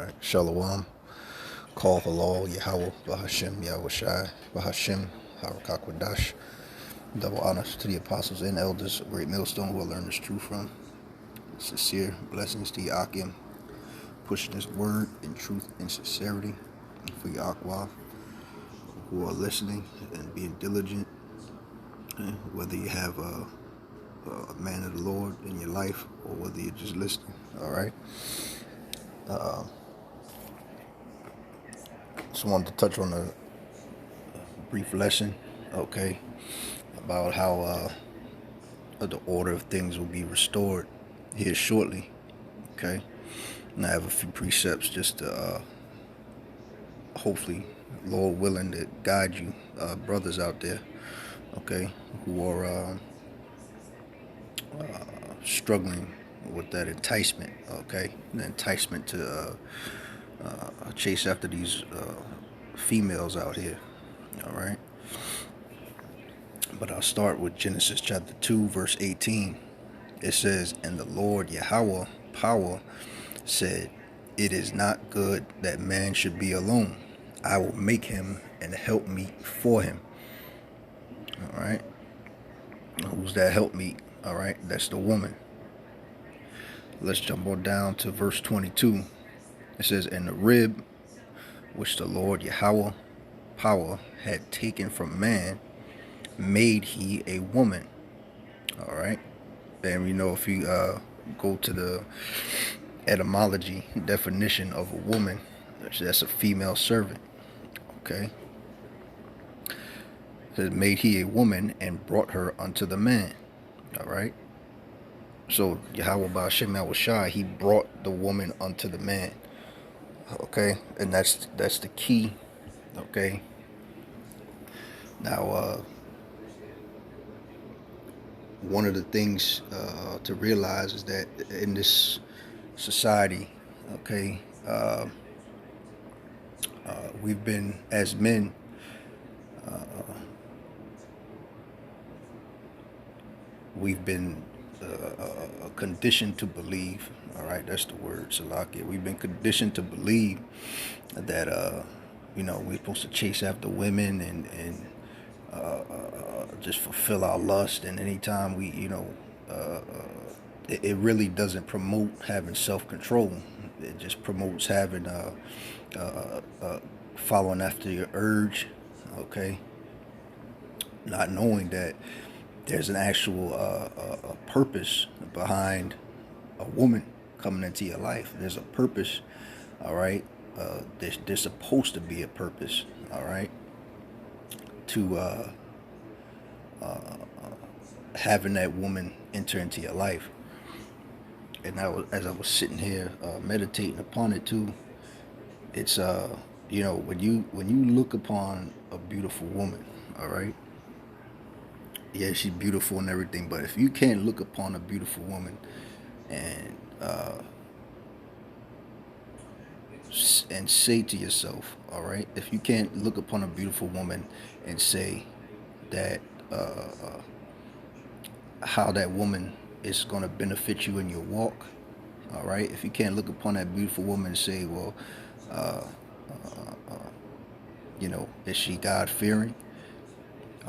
Alright, Shalom, Call Halal, Yahweh, Bahashem, Yahweh Shai, Bahashem, Harakakwadash. Double honors to the apostles and elders of Great Millstone who I learned this truth from. Sincere blessings to Yakim, pushing this word in truth and sincerity. And for Yahweh who are listening and being diligent, whether you have a man of the Lord in your life or whether you're just listening. Alright. Just wanted to touch on a brief lesson, okay, about how the order of things will be restored here shortly, okay. And I have a few precepts just to hopefully, Lord willing, to guide you, brothers out there, okay, who are struggling with that enticement, okay, the enticement to chase after these females out here, all right. But I'll start with Genesis chapter 2, verse 18. It says, "And the Lord Yahweh, power, said, It is not good that man should be alone. I will make him an helpmeet for him." All right. Who's that helpmeet? All right. That's the woman. Let's jump on down to verse 22. It says, "And the rib which the Lord Yahweh, power, had taken from man, made he a woman." All right. And we know if you go to the etymology definition of a woman, that's a female servant. Okay. It says, "Made he a woman and brought her unto the man." All right. So Yahweh Ba'ashem Yahweh Shai, he brought the woman unto the man. Okay. And that's the key. Okay. Now, one of the things to realize is that in this society, okay, we've been, as men, we've been conditioned to believe, all right, that's the word, Salakia. We've been conditioned to believe that, we're supposed to chase after women and just fulfill our lust. And anytime we, it really doesn't promote having self-control. It just promotes having, following after your urge, okay? Not knowing that there's an actual a purpose behind a woman coming into your life. There's a purpose, all right? There's supposed to be a purpose, all right? To having that woman enter into your life. And as I was sitting here meditating upon it too, it's when you look upon a beautiful woman, all right, yeah, she's beautiful and everything, but if you can't look upon a beautiful woman and say to yourself, all right, if you can't look upon a beautiful woman and say that how that woman is going to benefit you in your walk, all right, if you can't look upon that beautiful woman and say, well, is she God-fearing?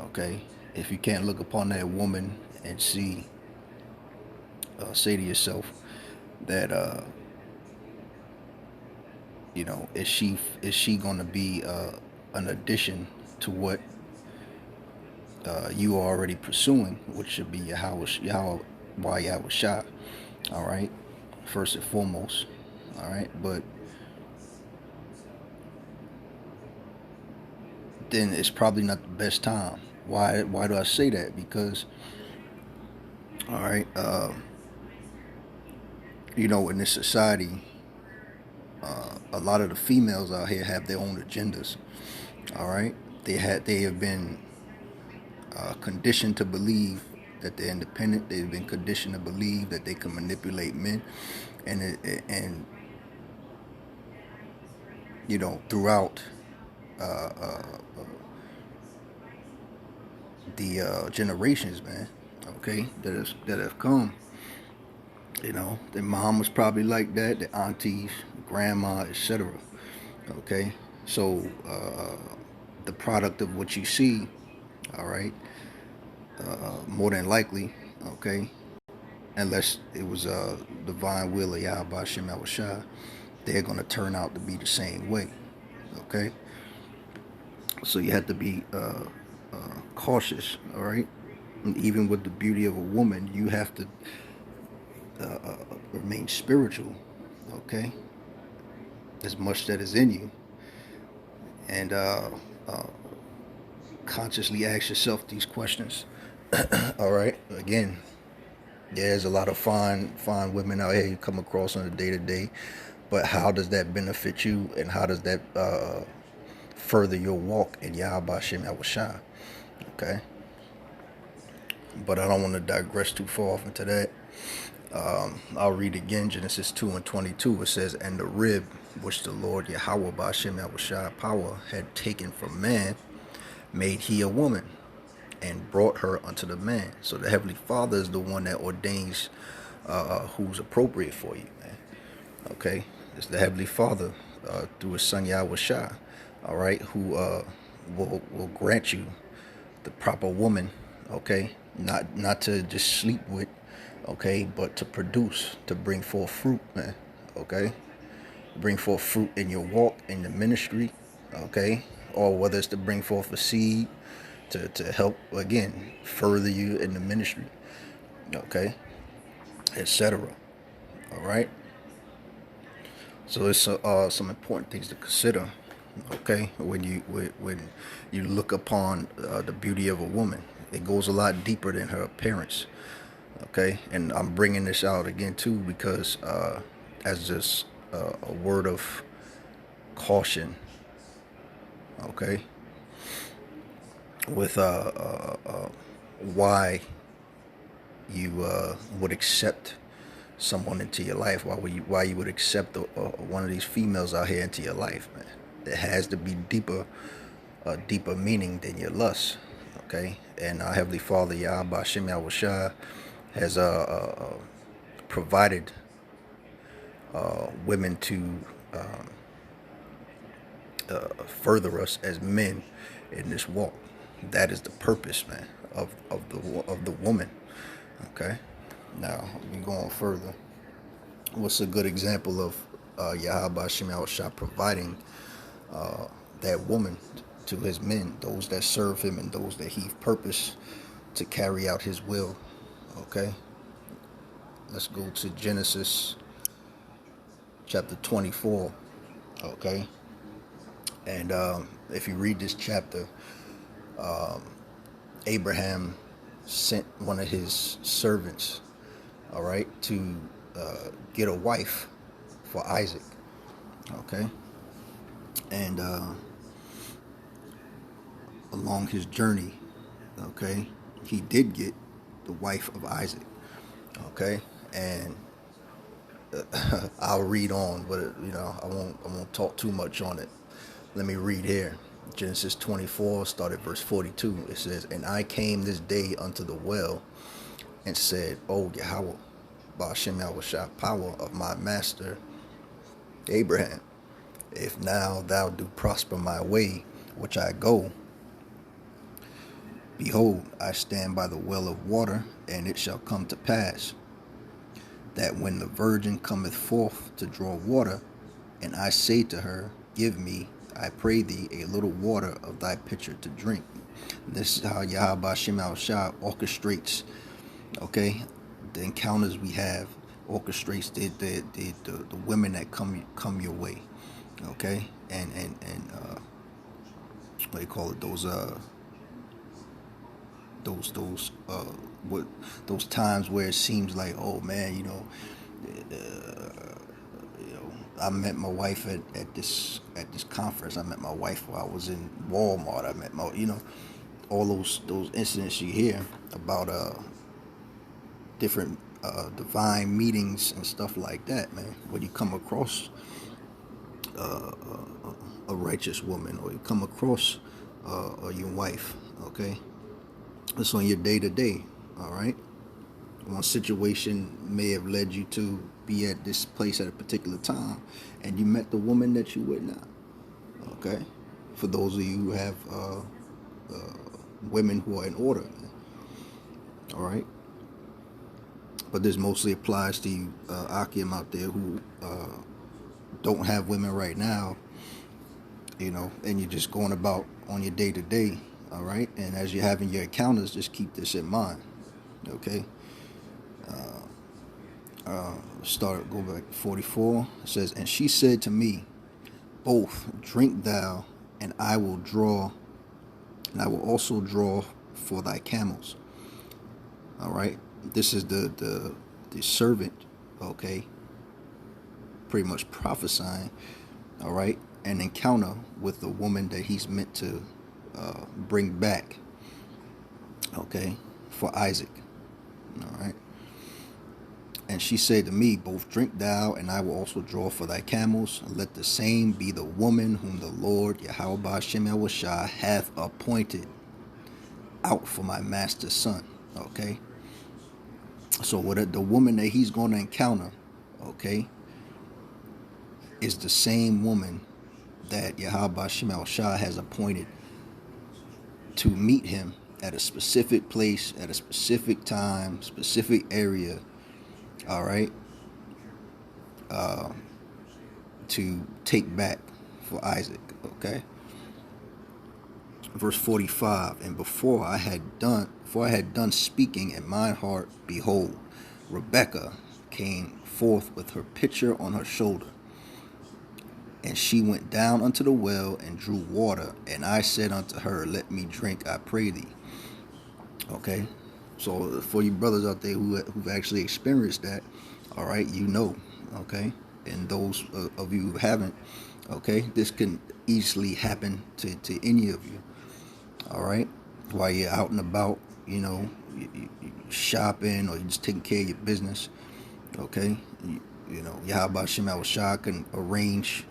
Okay, if you can't look upon that woman and say to yourself that is she going to be an addition to what you are already pursuing, which should be Yahweh Shai, all right, first and foremost, all right, but then it's probably not the best time. Why do I say that? Because, all right, in this society, a lot of the females out here have their own agendas, all right. They have been conditioned to believe that they're independent. They've been conditioned to believe that they can manipulate men, and throughout the generations, man, okay, that have come. Their mom was probably like that. Their aunties, grandma, etc. Okay, so the product of what you see, all right, more than likely, okay, unless it was a divine will of Yahweh Shem Shah, they're going to turn out to be the same way. Okay, so you have to be cautious. All right, and even with the beauty of a woman, you have to remain spiritual. Okay, as much that is in you, and consciously ask yourself these questions. All right, again, there's a lot of fine women out here you come across on a day to day, but how does that benefit you, and how does that further your walk in Yahweh Shem Yahushua? Okay, but I don't want to digress too far off into that. I'll read again Genesis 2:22. It says, "And the rib which the Lord Yahweh Ba'ashem Yahushua power had taken from man, made he a woman, and brought her unto the man." So the Heavenly Father is the one that ordains who's appropriate for you, man. Okay, it's the Heavenly Father through His Son Yahweh Shah, all right, who will grant you the proper woman. Okay, not to just sleep with, okay, but to produce, to bring forth fruit, man. Okay, bring forth fruit in your walk, in the ministry, okay, or whether it's to bring forth a seed to help, again, further you in the ministry, okay, etc. All right, so it's some important things to consider, okay, when you look upon the beauty of a woman. It goes a lot deeper than her appearance. Okay, and I'm bringing this out again too because as just a word of caution, okay, with why you would accept someone into your life, why you would accept one of these females out here into your life, man. There has to be a deeper meaning than your lust, okay? And our Heavenly Father, Yahweh Shem Yahushua, has provided women to further us as men in this walk. That is the purpose, man, of the woman. Okay. Now we go on further. What's a good example of Yahweh Shem Yahushua providing that woman to His men, those that serve Him and those that He purposed to carry out His will? Okay. Let's go to Genesis chapter 24. Okay. And if you read this chapter, Abraham sent one of his servants, all right, to get a wife for Isaac. Okay. And along his journey, okay, he did get the wife of Isaac. Okay. And I'll read on, but I won't talk too much on it. Let me read here. Genesis 24, start at verse 42. It says, "And I came this day unto the well, and said, O Yahweh, Ba'ashem Yahushua, power of my master Abraham, if now thou do prosper my way, which I go, behold, I stand by the well of water, and it shall come to pass, that when the virgin cometh forth to draw water, and I say to her, Give me, I pray thee, a little water of thy pitcher to drink." This is how Yahweh Shem Shah orchestrates, okay, the encounters we have, orchestrates the women that come your way, okay, and what do you call it? Those times where it seems like, oh man, I met my wife at this conference. I met my wife while I was in Walmart. I met all those incidents you hear about different divine meetings and stuff like that, man. When you come across a righteous woman, or you come across your wife, okay, it's on your day to day. All right, one situation may have led you to be at this place at a particular time, and you met the woman that you with now. Okay, for those of you who have women who are in order, all right. But this mostly applies to you, Akim out there who don't have women right now, and you're just going about on your day to day, all right. And as you're having your encounters, just keep this in mind, okay. Go back to 44. It says, and she said to me, both drink thou, and I will also draw for thy camels. All right. This is the servant, okay, pretty much prophesying, all right, an encounter with the woman that he's meant to bring back, okay, for Isaac, all right. And she said to me, both drink thou, and I will also draw for thy camels. Let the same be the woman whom the Lord Yahweh Ba'ashem Yahushua hath appointed out for my master's son. Okay. So what the woman that he's going to encounter, okay, is the same woman that Yahweh Ba'ashem Yahushua has appointed to meet him at a specific place, at a specific time, specific area. All right, to take back for Isaac, okay. Verse 45, and before I had done speaking in mine heart, behold, Rebekah came forth with her pitcher on her shoulder, and she went down unto the well and drew water, and I said unto her, let me drink, I pray thee. Okay. So for you brothers out there who've actually experienced that, all right, okay, and those of you who haven't, okay, this can easily happen to any of you, all right, while you're out and about, you shopping or you're just taking care of your business, okay, Yahweh Ba'ashem Yahushua can arrange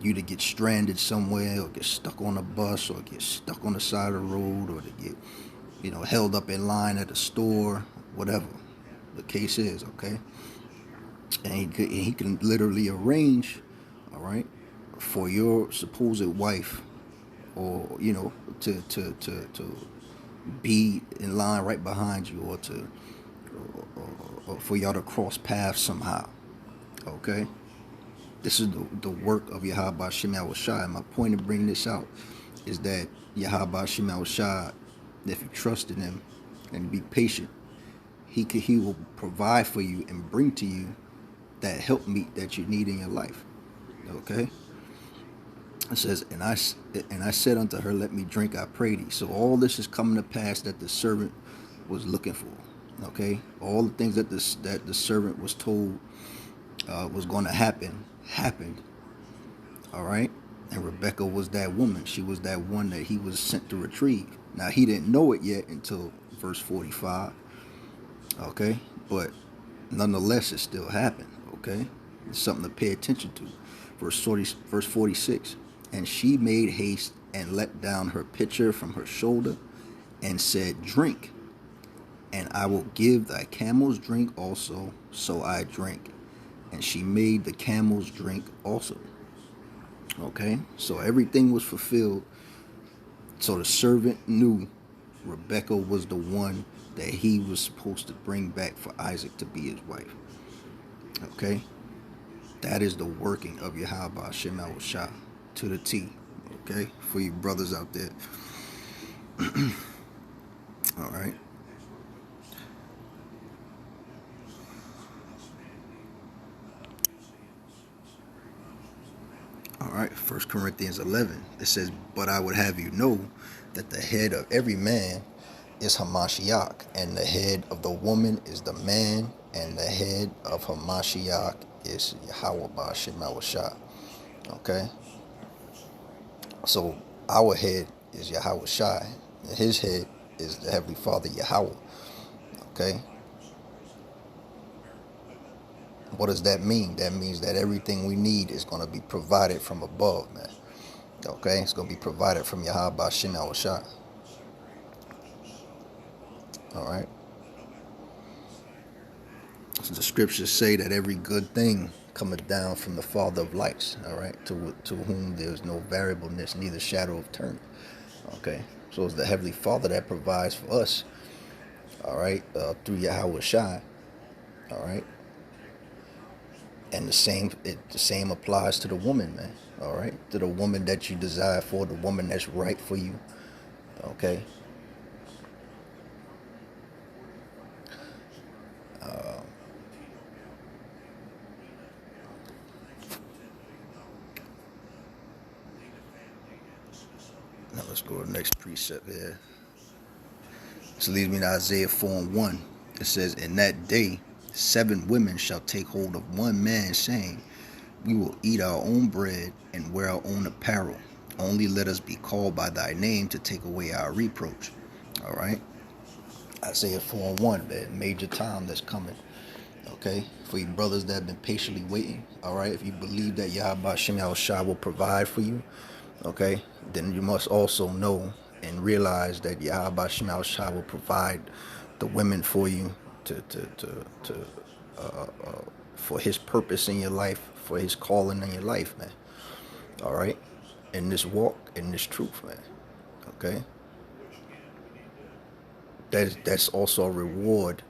you to get stranded somewhere or get stuck on a bus or get stuck on the side of the road or to get held up in line at a store, whatever the case is, okay? And he can literally arrange, all right, for your supposed wife, or to be in line right behind you, or for y'all to cross paths somehow, okay? This is the work of Yahweh Ba'ashem Yahushua. And my point in bringing this out is that Yahweh Ba'ashem Yahushua, if you trust in him and be patient, he will provide for you and bring to you that helpmeet that you need in your life. Okay. It says, and I said unto her, let me drink, I pray thee. So all this is coming to pass that the servant was looking for. Okay. All the things that the servant was told was going to happen happened. All right. And Rebekah was that woman. She was that one that he was sent to retrieve. Now, he didn't know it yet until verse 45, okay? But nonetheless, it still happened, okay? It's something to pay attention to. Verse 46, and she made haste and let down her pitcher from her shoulder and said, drink, and I will give thy camels drink also. So I drank, and she made the camels drink also. Okay, so everything was fulfilled. So the servant knew Rebekah was the one that he was supposed to bring back for Isaac to be his wife. Okay, that is the working of Yahweh Ba'ashem Yahushua to the T. Okay, for you brothers out there. All right. All right, 1 Corinthians 11, it says, but I would have you know that the head of every man is Hamashiach, and the head of the woman is the man, and the head of Hamashiach is Yahweh Ba'ashem Yahushua. Okay? So our head is Yahweh Shai, and his head is the Heavenly Father Yahweh. Okay? What does that mean? That means that everything we need is going to be provided from above, man. Okay? It's going to be provided from Yahweh Ba'ashem Yahushua. All right? The scriptures say that every good thing cometh down from the Father of lights, all right, to whom there is no variableness, neither shadow of turning. Okay, so it's the Heavenly Father that provides for us, all right, through Yahweh Shai, all right, and the same applies to the woman, man, all right, to the woman that you desire for, the woman that's right for you, okay. Now let's go to the next precept here. This leads me to Isaiah 4:1. It says, "In that day, 7 women shall take hold of one man, saying, We will eat our own bread and wear our own apparel. Only let us be called by thy name to take away our reproach." All right. Isaiah 4:1, man, major time that's coming. Okay. For you brothers that have been patiently waiting. All right. If you believe that Yahweh Shem Yahushua will provide for you, okay, then you must also know and realize that Yahweh Shem Yahushua will provide the women for you to for his purpose in your life, for his calling in your life, man. All right, in this walk, in this truth, man. Okay, that's also a reward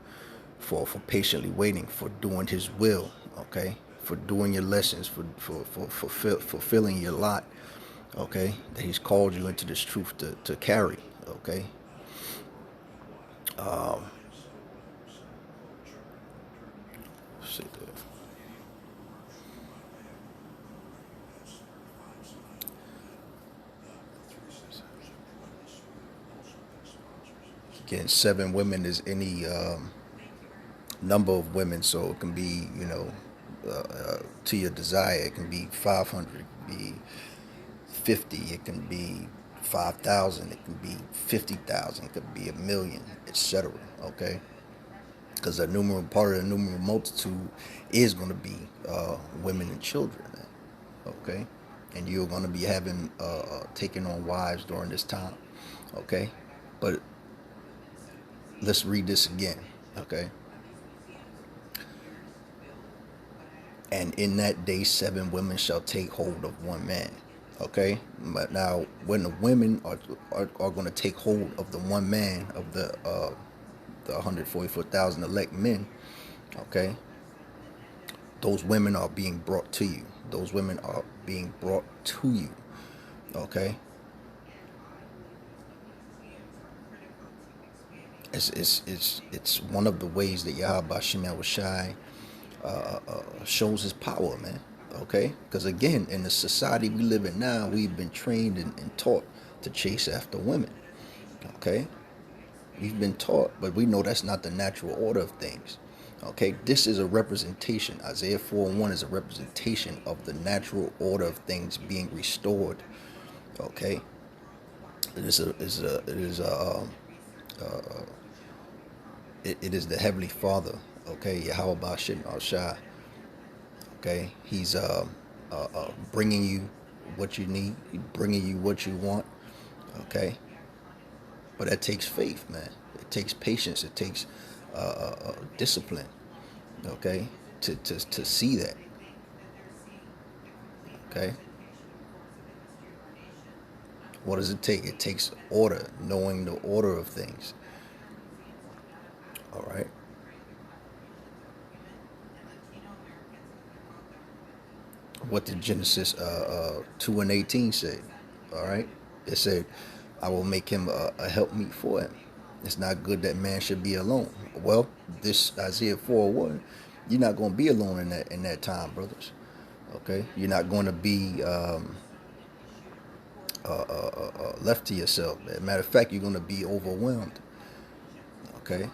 for patiently waiting, for doing his will. Okay, for doing your lessons, for fulfilling your lot. Okay, that he's called you into this truth to carry. Okay. Let's see there. Again, 7 women is any number of women, so it can be, to your desire. It can be 500, it can be 50, it can be 5,000, it can be 50,000, it could be a million, etc. Okay, because the numeral part of the numeral multitude is going to be women and children. Okay, and you're going to be having taking on wives during this time. Okay, but let's read this again. Okay. And in that day 7 women shall take hold of one man. Okay, but now when the women are going to take hold of the one man of the 144,000 elect men, okay, those women are being brought to you. Those women are being brought to you. Okay, it's one of the ways that Yahweh Shem Yahushai shows his power, man. Okay, because again, in the society we live in now, we've been trained and taught to chase after women. Okay, we've been taught, but we know that's not the natural order of things. Okay, this is a representation. Isaiah 4:1 is a representation of the natural order of things being restored. Okay, it is the Heavenly Father. Okay, Yahweh Bashim Al Shai. Okay, he's bringing you what you need, bringing you what you want. Okay, but that takes faith, man. It takes patience. It takes discipline. Okay, to see that. Okay, what does it take? It takes order, knowing the order of things. All right. What did Genesis 2:18 say? All right, it said, "I will make him a helpmeet for him." It's not good that man should be alone. Well, this Isaiah 4:1, you're not going to be alone in that time, brothers. Okay, you're not going to be left to yourself. As a matter of fact, you're going to be overwhelmed. Okay.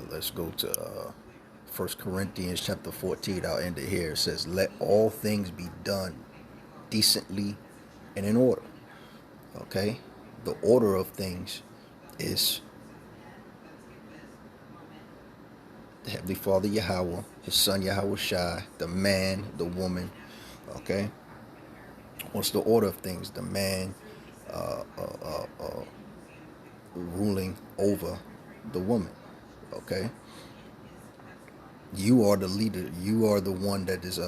Let's go to 1 Corinthians chapter 14. I'll end it here. It says, "Let all things be done decently and in order." Okay? The order of things is the Heavenly Father Yahweh, His Son Yahweh Shai, the man, the woman. Okay? What's the order of things? The man uh, uh, uh, uh, ruling over the woman. Okay, you are the leader. You are the one that is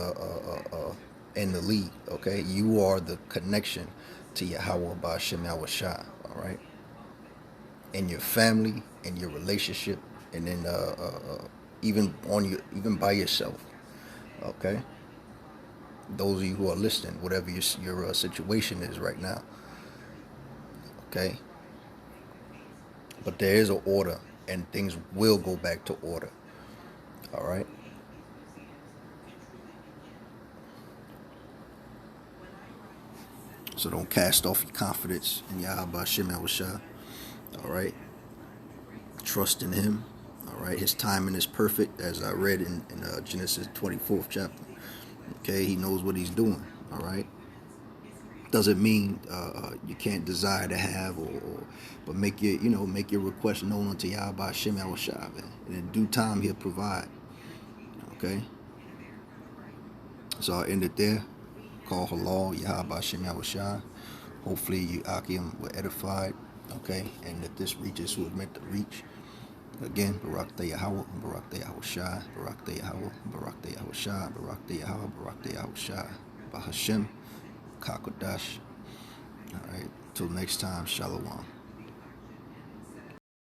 in the lead. Okay, you are the connection to Yahweh Ba'Shem Yahushua. All right, in your family, in your relationship, and then even by yourself. Okay, those of you who are listening, whatever your situation is right now. Okay, but there is an order, and things will go back to order. All right. So don't cast off your confidence in Yahweh Shem Yahushua. All right. Trust in Him. All right. His timing is perfect, as I read in Genesis 24th chapter. Okay. He knows what He's doing. All right. Doesn't mean you can't desire to have, but make your request known unto Yahweh Shem Yahushua. And in due time, He'll provide. Okay. So I'll end it there. Call halal Yahweh Shem Yahushua. Hopefully you Akim were edified, okay, and that this reaches who it meant to reach. Again, Barak the Yahweh, Barak the Yahushua, Barak the Yahweh, Barak the Yahushua, Barak the Yahweh, Barak the Yahushua, Bahashem, Kakodash. All right, till next time, Shalom.